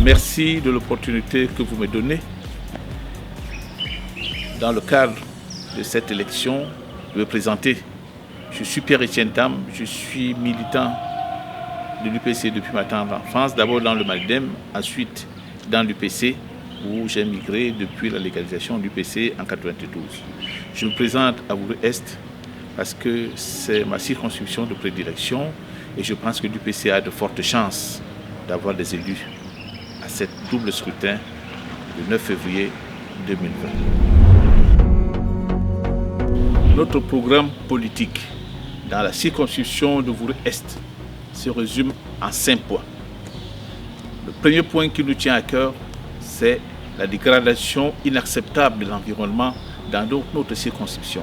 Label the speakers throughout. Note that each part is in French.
Speaker 1: Merci de l'opportunité que vous me donnez dans le cadre de cette élection de me présenter. Je suis Pierre-Étienne Tam, je suis militant de l'UPC depuis ma tendre enfance, d'abord dans le Maldem, ensuite dans l'UPC où j'ai migré depuis la légalisation de l'UPC en 1992. Je me présente à Vouré-Est parce que c'est ma circonscription de prédilection et je pense que l'UPC a de fortes chances d'avoir des élus à cette double scrutin le 9 février 2020. Notre programme politique dans la circonscription de Vouré-Est se résume en 5 points. Le premier point qui nous tient à cœur, c'est la dégradation inacceptable de l'environnement dans notre circonscription.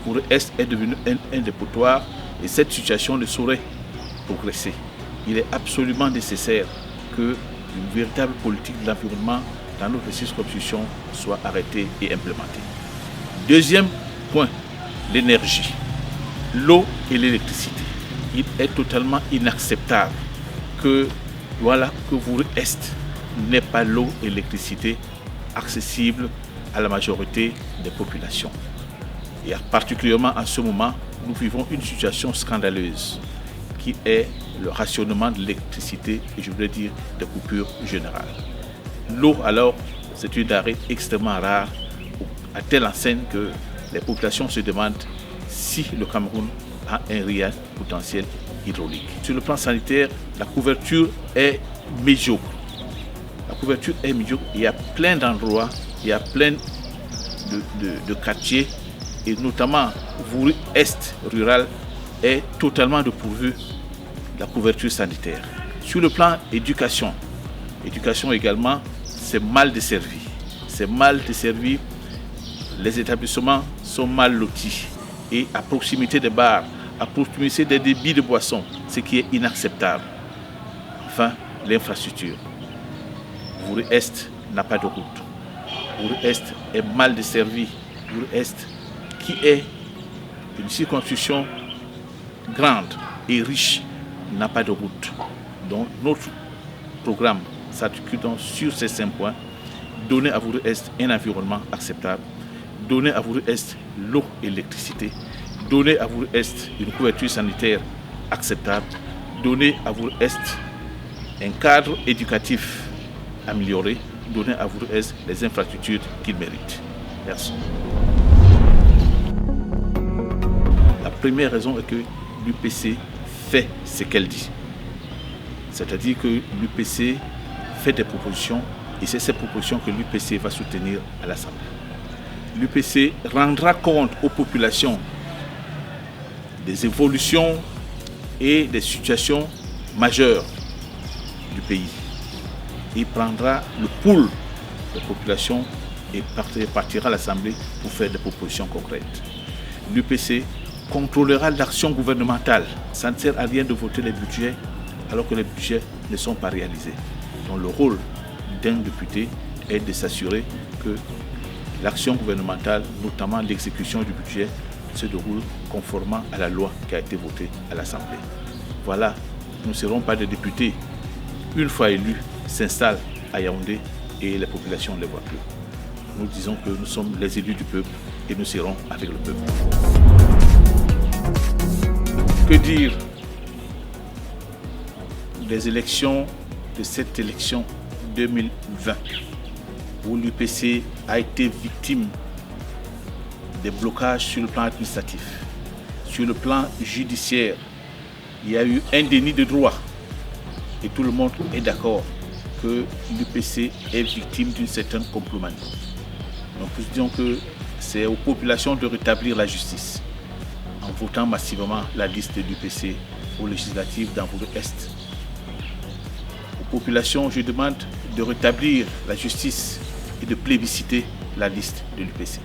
Speaker 1: Vouré-Est est devenu un dépotoir et cette situation ne saurait progresser. Il est absolument nécessaire qu'une véritable politique de l'environnement dans notre circonscription soit arrêtée et implémentée. Deuxième point, l'énergie, l'eau et l'électricité. Il est totalement inacceptable que Vouré-Est n'ait pas l'eau et l'électricité accessibles à la majorité des populations. Et particulièrement en ce moment, nous vivons une situation scandaleuse qui est le rationnement de l'électricité et je voudrais dire des coupures générales. L'eau alors, c'est une denrée extrêmement rare à telle enseigne que les populations se demandent si le Cameroun a un réel potentiel hydraulique. Sur le plan sanitaire, la couverture est médiocre. La couverture est médiocre. Il y a plein d'endroits, il y a plein de quartiers et notamment Vouré-Est rural est totalement dépourvu de la couverture sanitaire. Sur le plan éducation également, c'est mal desservi. C'est mal desservi. Les établissements sont mal lotis et à proximité des bars, à proximité des débits de boissons, ce qui est inacceptable. Enfin, l'infrastructure. Vouré-Est n'a pas de route. Vouré-Est est mal desservi. Vouré-Est, qui est une circonscription grande et riche, n'a pas de route. Donc notre programme s'articule sur ces 5 points. Donner à Vouré-Est un environnement acceptable. Donner à Vouré-Est l'eau et l'électricité. Donner à Vouré-Est une couverture sanitaire acceptable. Donner à Vouré-Est un cadre éducatif amélioré. Donner à Vouré-Est les infrastructures qu'il mérite. Merci. La première raison est que l'UPC fait ce qu'elle dit. C'est-à-dire que l'UPC fait des propositions et c'est ces propositions que l'UPC va soutenir à l'Assemblée. L'UPC rendra compte aux populations des évolutions et des situations majeures du pays. Il prendra le pouls de la population et partira à l'Assemblée pour faire des propositions concrètes. L'UPC contrôlera l'action gouvernementale. Ça ne sert à rien de voter les budgets alors que les budgets ne sont pas réalisés. Donc le rôle d'un député est de s'assurer que l'action gouvernementale, notamment l'exécution du budget, se déroule conformément à la loi qui a été votée à l'Assemblée. Voilà, nous ne serons pas des députés. Une fois élus, s'installent à Yaoundé et les populations ne les voient plus. Nous disons que nous sommes les élus du peuple et nous serons avec le peuple. Que dire des élections, de cette élection 2020 où l'UPC a été victime des blocages sur le plan administratif, sur le plan judiciaire. Il y a eu un déni de droit et tout le monde est d'accord que l'UPC est victime d'une certaine complomanie. Donc nous disons que c'est aux populations de rétablir la justice en votant massivement la liste de l'UPC aux législatives dans Vouré-Est. Aux populations, je demande de rétablir la justice et de plébisciter la liste de l'UPC.